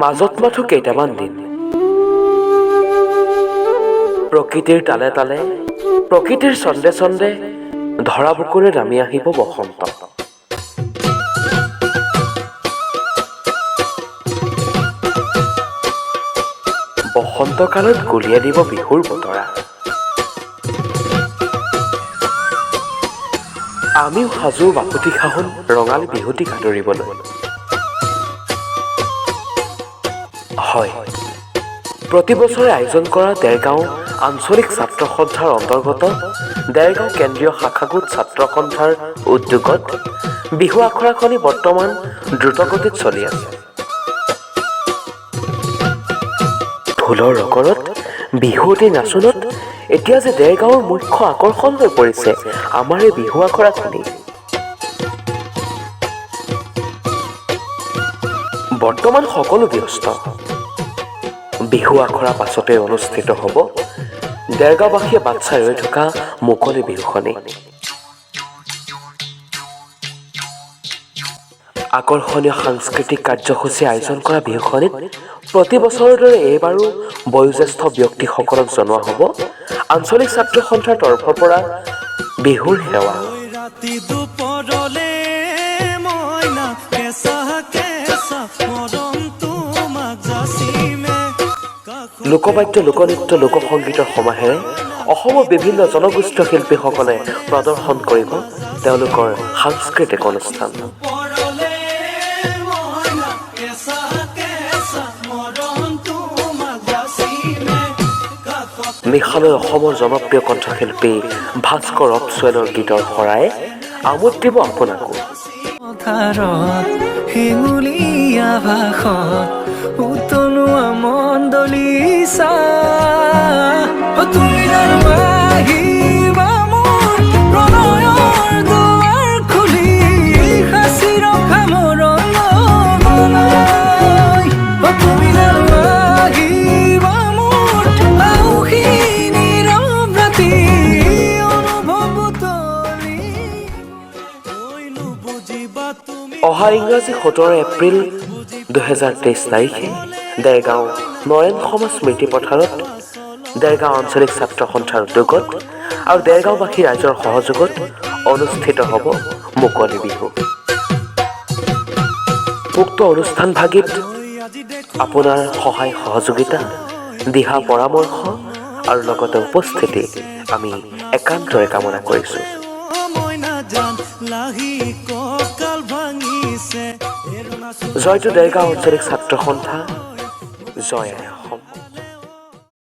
মাজত মাথো কেইটামান দিন প্ৰকৃতিৰ তালে তালে প্ৰকৃতিৰ ছন্দে ছন্দে ধৰা বুকুৰে নামি আহিব বসন্ত। বসন্ত কালত গুলিয়াই দিব বিহুৰ বতৰা। আমিও সাজু বাপুতি সাহোন ৰঙালী বিহুটিক আদৰিবলৈ। হয়, প্ৰতি বছৰে আয়োজন কৰা দেৰগাঁও আঞ্চলিক ছাত্ৰ সন্থাৰ অন্তৰ্গত দেৰগাঁও কেন্দ্ৰীয় শাখাগোট ছাত্ৰ সন্থাৰ উদ্যোগত বিহু আখৰাখনি বৰ্তমান দ্ৰুতগতিত চলি আছে। ঢোলৰ ৰগৰত বিহুৱতী নাচোনত এতিয়া যে দেৰগাঁৱৰ মুখ্য আকৰ্ষণ হৈ পৰিছে আমাৰ এই বিহু আখৰাখনি। বৰ্তমান সকলো ব্যস্ত। বিহু আখৰা পাছতে অনুষ্ঠিত হ'ব দেৰগাঁওবাসীয়ে বাট চাই ৰৈ থকা মুকলি বিহুখনি। আকৰ্ষণীয় সাংস্কৃতিক কাৰ্যসূচী আয়োজন কৰা বিহুখনিত প্ৰতি বছৰৰ দৰে এইবাৰো বয়োজ্যেষ্ঠ ব্যক্তিসকলক জনোৱা হ'ব আঞ্চলিক ছাত্ৰ সন্থাৰ তৰফৰ পৰা বিহুৰ সেৱা। লোকবাদ্য, লোকনৃত্য, লোকসংগীতৰ সমাহেৰে অসমৰ বিভিন্ন জনগোষ্ঠীয় শিল্পীসকলে প্ৰদৰ্শন কৰিব তেওঁলোকৰ সাংস্কৃতিক অনুষ্ঠান। নিশালৈ অসমৰ জনপ্ৰিয় কণ্ঠশিল্পী ভাস্কৰ অপচুৱেলৰ গীতৰ শৰাই আমোদ দিব আপোনাকো। অহা ইংৰাজী 17 এপ্ৰিল 2023 তাৰিখে দেৰগাঁও নৰেন সমাজ স্মৃতি পথাৰত দেৰগাঁও আঞ্চলিক ছাত্ৰ সন্থাৰ উদ্যোগত আৰু দেৰগাঁওবাসী ৰাইজৰ সহযোগত অনুষ্ঠিত হ'ব মুকলি বিহু। উক্ত অনুষ্ঠানভাগিত আপোনাৰ সহায় সহযোগিতা, দিহা পৰামৰ্শ আৰু লগতে উপস্থিতি আমি একান্তৰে কামনা কৰিছোঁ। জয়টো দেৰগাঁও আঞ্চলিক ছাত্ৰ সন্থা, জয় অসম।